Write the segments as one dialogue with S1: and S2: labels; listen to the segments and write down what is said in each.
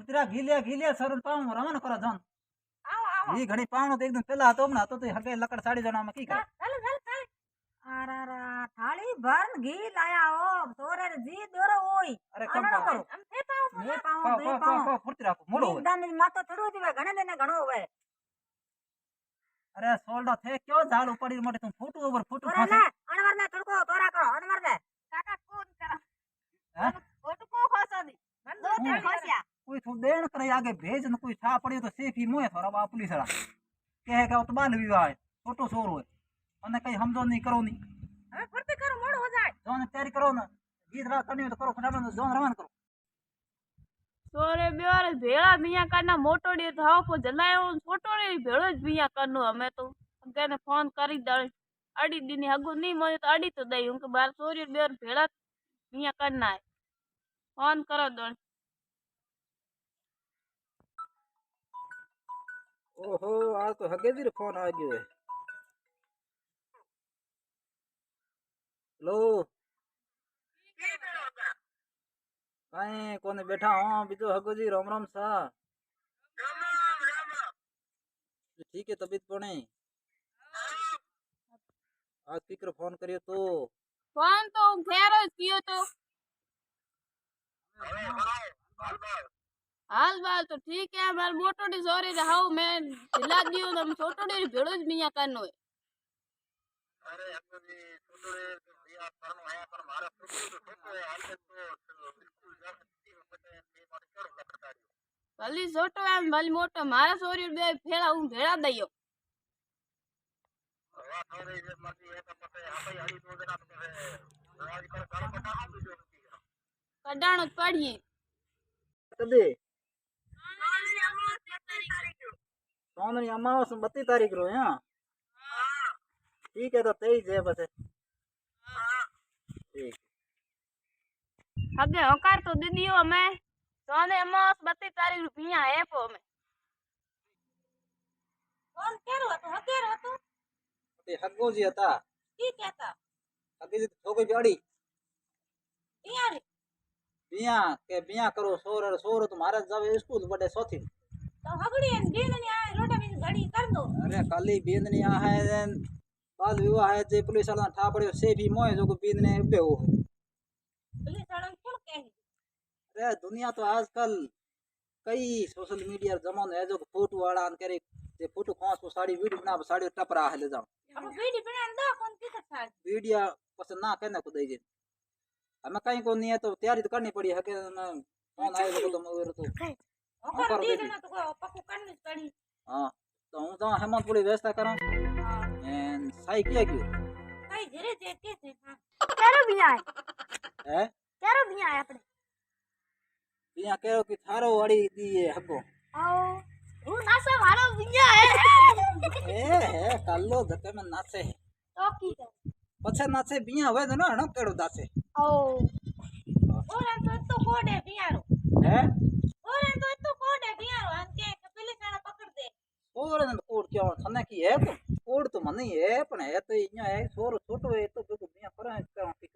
S1: तेरा घीलिया सर पाऊं रवाना करा जान
S2: आओ आओ
S1: ये घणी पावनो तो एकदम पेला तो ना तो हगे लकड़ साड़ी जना में की करे
S2: चल चल चल अरे थाली भर घी लाया हो तोरे जी दोरो ओई
S1: अरे कम
S2: आना
S1: पाओ
S2: करो मैं पाऊं
S1: पाओ
S2: बे
S1: पाओ
S2: पाऊं
S1: पाओ फुर्ती राखो मोड़ो होवे।
S2: दान मातो थड़ो दिवे घणे देने घणो होवे
S1: अरे सोल्डा थे क्यों झाल ऊपर मोटे तुम फोटो ओवर फोटो
S2: तोरे
S1: फासे
S2: ना अनवर ने थड़को तोरा करो अनवर दे काका कौन करा
S1: हैं
S2: फोटो को खोसो दी मन दो ते खोसिया
S1: कोई तू देण करे आगे भेज न कोई छा पड़ियो तो सेफी मोए थोड़ा बा पुलिस वाला कहे के तो बाल विवाह है छोटो सोर होए अने कहीं हमजो नहीं करो नहीं
S2: હવે ફરતે કરો મોડો હો જાય
S1: जोन तैयारी करो ना गीत रात करनी हो तो करो फटाफट जोन रवान करो
S3: सोरे ब्यारे भेड़ा बिया करना मोटोड़ी थाव को जलायो छोटोड़ी भेड़ो ज बिया करनो हमें तो कहने फोन करी दे अड़ी दिनी हगु नहीं मोने तो अड़ी तो दई उनके बार सोरी ब्यार भेड़ा बिया करना है फोन करो दो
S1: ओहो आज तो हगे दी फोन आ गयो है हेलो कहीं कोने बैठा हूँ बीजो हगो जी राम राम सा ठीक है तबीयत कोने आज स्पीकर फोन करियो तो
S3: फोन तो फेरो कियो तो हाल बाल तो ठीक है मार मोटोड़ी सोरी रहाओ मैं दिला दियो तुम छोटोड़ी भेड़ो ज बिया करनो है
S4: अरे हमको भी छोटे भैया करनो है पर हमारा छोटे तो छोटे है हाल तो बिल्कुल जाती है पता है ये बात करो लकड़दारी
S3: भली छोटो है भली मोटो मारा सोरी बे फेड़ा हूं भेड़ा दइयो
S4: हवा थोड़ी ये मर्जी है तो पता है हमें हरी दो दिन आपको है आज कर घर पटा हम जो
S3: कडाणो पड़ी
S1: कदे सोनरी अमावस 32 तारीख रो है ठीक है तो 23 है बस ठीक
S3: हगे हकार तो दीदियो मैं सोने अमावस 32 तारीख रुपया है पो में
S2: કોણ કેરો હતો હકેરો હતો
S1: ते हगो जी હતા
S2: કી કહેતા
S1: हगे जी छोकरी ब्याड़ी
S2: યાર
S1: बिया करो सोर तुम्हारे जावे स्कूल बड़े सोथी
S2: તો હગડી એન ગેલની આ રોટા બી ઘડી કર દો
S1: अरे काली बींदनी आ है बाल विवाह है जे पुलिस वाला ठा पड़ियो से भी मोए जो बींदने उबे हो
S2: पुलिस वाला कोण કહે
S1: अरे दुनिया तो आजकल कई सोशल मीडिया जमानो है जो फोटो वाला करे जे फोटो खास को साड़ी वीडियो बना साड़ी टपरा है ले जाओ
S2: अब वीडियो बनान दो कोण કી था
S1: वीडियो पसंद ना कहने को दे जे हमें कहीं को नहीं है तो तैयारी तो करनी पड़ी है कि कौन आए तो मेरे तो
S2: ઓકર દી દેના તો પક્કુ કરની પડી
S1: हां तो हूं तो हेमंतपुरी व्यवस्था करा एंड सही किया क्यों
S2: કઈ ધીરે ધીરે કે છે હા
S3: केरो बिया
S1: है
S3: केरो बिया है अपने
S1: बिया कहो कि थारो वाड़ी दी है हगो
S3: आओ वो नासा मारो बिया है
S1: ए कल्लो धक्के में नाचे
S3: तो की
S1: पछे नाचे बिया होवे तो ना हणो केड़ो दासे
S3: आओ
S2: ઓરન તો કોડે બિયારો
S1: है
S2: ઓરન તો કોડે બિયારો અન કે પુલિસ વાળા પકડ દે
S1: और न कोड क्यों थने की है तो कोड तो मन है पण है तो इया है सोर छोटो है तो बिको बिया पर ठीक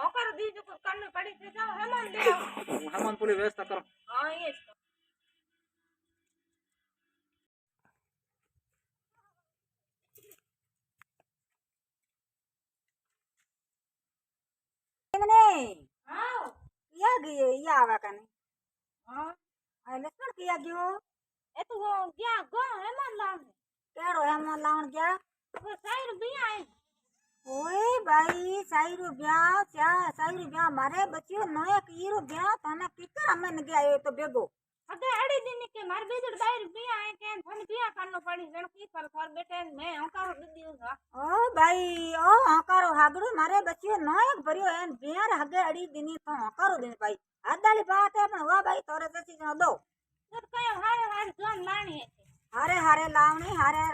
S2: ઓકર દી જો કરની પડી છે જાઓ હેમન દે
S1: हेमंतपुरी व्यवस्था करो
S2: હા એ
S5: आओ किया गयो या आवा कने
S2: હા
S5: आ लक्ष्मण किया गयो
S2: એ તો ગયા ગો હેમન લાવ
S5: केड़ो है मन लावण गया
S2: वो સાઈર બિયા है
S5: ओए भाई साई रुपया क्या साई रुपया मारे बच्चियो नया की रुपया तने किकर हमें न गया तो बेगो
S2: अगे अड़ी दिन के मार बेजड़ बाहर बिया है के थन बिया करनो पड़ी जण की कर थोर बेटे मैं हकारो दीदी हूं
S5: ओ भाई ओ हकारो हागड़ो मारे बच्चियो नया भरियो है बियार हगे अड़ी दिनी तो हकारो दिन भाई आदाली बात है पण हुआ भाई तोरे सची न दो
S2: जब कयो हारे हारे जोन लाणी है
S5: हारे हारे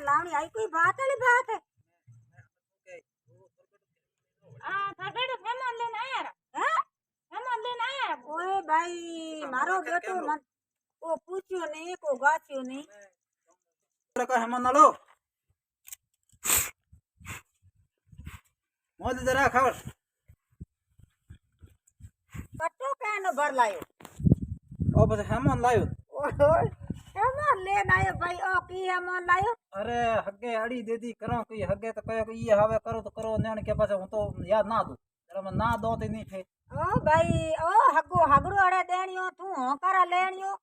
S5: लावणी आई कोई बात वाली बात है
S2: आ थार बेटे हेमन लेन आया
S5: हैं
S2: हेमन लेन आया
S5: ओए भाई मारो बेटो मत को पूछियो नहीं को गाचियो नहीं
S1: का हेमंत नालो मोदी जरा खबर
S5: कट्टो कहनो भर लायो
S1: ઓ પછી હેમન લાવ્યો
S5: ઓય એમાં લેન આયો ભાઈ ઓ કી એમાં લાયો
S1: અરે હગે અડી દેદી કરો કઈ હગે તો કયો કે ઈ હવે કરો તો કરો ને કે પછી હું તો યાદ ના દઉં એટલે મને ના દો તે નહીં છે
S5: ઓ ભાઈ ઓ હગો હગડો અડે દેણિયો તું હોકારા લેણિયો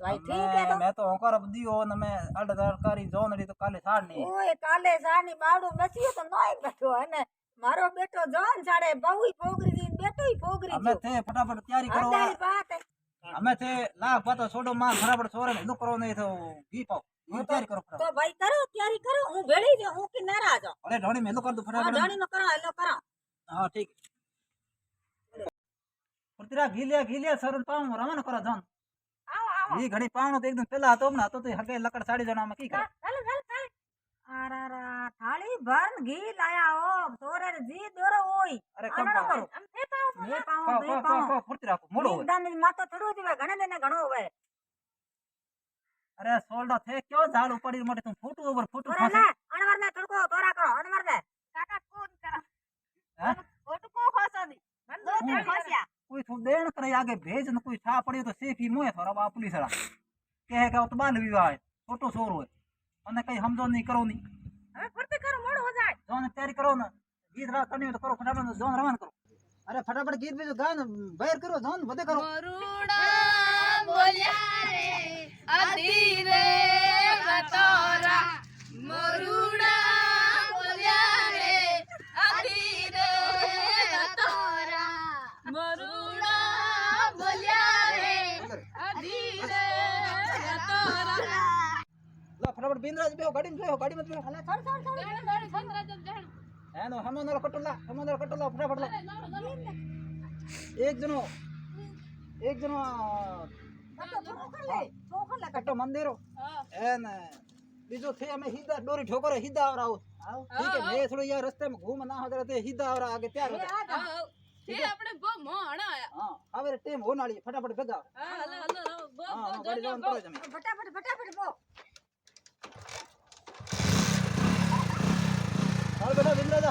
S5: ભાઈ ઠીક હે તો
S1: મેં તો હોકાર દીયો ને મેં અડધરકારી જોનડી તો કાલે સાડ નહીં
S5: ઓય કાલે સાની બાવડું બચ્યો તો નોય બેઠો અને મારો બેટો જોન સાડે બહુય પોગરી દી બેટોય પોગરી
S1: અમે તે ફટાફટ તૈયારી કરો
S5: આદાળી વાત હે
S1: અમે તે લાખ પાતો છોડો માં ફટાફટ સોરે ને નું કરો નહીં તો ઘી પાવ ઘી તૈયારી કરો
S5: તો
S1: ફટાફટ
S5: ભાઈ કરો તૈયારી કરો હું ભેળી જો હું કે નારાજ છું
S1: અરે ઢોણી મેલું કર દો
S5: આ
S1: ફટાફટ
S5: જાણી નો કરો હેલો કરો
S1: હા ઠીક પૃથ્વીરાજ ઘી લે સર પાઉં રવાના કરો જાન
S2: આવો આવો
S1: ઘી ઘડી પાવણો તો એકદમ પેલા હતો ને તો હગે લકડ સાડી જણા માં કી કરે
S2: ચાલો ચાલો ચાલો
S5: આરારા થાળી ભર ઘી લાયા ઓ તોરે જી દોરો ઓય
S1: અરે
S5: આનો
S1: કમ
S5: કરો
S2: આમ થે પાવ
S5: બે પાઉં બે પાઉં
S1: ફૂટી રાખો મોડો હોય
S5: દાની માતો થોડું દીવે ઘણે દેને ઘણો હોય
S1: અરે સોલ્ડો થે ક્યો ઝાડ ઉપાડી મોટે તું ફૂટું ઉપર ફૂટું
S5: તોરા
S1: ખાશે
S5: ને અણવર ને થોડકો તોરા કરો અણવર ને
S2: કાકા કોણ કરો
S1: હે
S2: ઓટુ કો ખોસો દી મન દો તે ખોસ્યા
S1: कोई थो देण करे आगे भेज न कोई छा पड़ियो तो सेफी मोए थोड़ा बा पुलिस वाला कहे के तो बाल विवाह है छोटो सोर होय अने कई हमदो नहीं करो नहीं
S2: હવે ફરતે કરો મોડું હો જાય
S1: जोन तैयारी करो ना गीत रात करनी हो तो करो फटाफट जोन रवान करो अरे फटाफट गीत भी गान बाहर करो जोन बदे करो
S3: મરુડા બોલ્યા રે અધીરે રતોરા મરુડા બોલ્યા રે અધીરે રતોરા મરુડા બોલ્યા રે અધીરે રતોરા
S1: ला फटाफट बिंद्राज बेहो गाड़ी में बेहो गाड़ी में बेहो
S5: અલે છોડ છોડ છોડ
S1: है नो हमनर कटोला फटाफट ला एक जनो
S5: કટો ચોખન લે
S1: कटो मंदिरो है न बीजो थे हमें सीधा डोरी ठोकरो सीधा और आओ ठीक है मैं थोड़ा यार रास्ते में घूम ना हो जरा सीधा और आगे तैयार हो जा
S3: તે આપણે બહુ મોણા આયા
S1: हां હવે ટાઈમ હોનાળી फटाफट भगा
S3: હા હલો હલો બહુ
S1: हां गाड़ी जवान करो जमे
S5: ફટાફટ ફટાફટ બો
S1: हाल बेटा बिंद्राज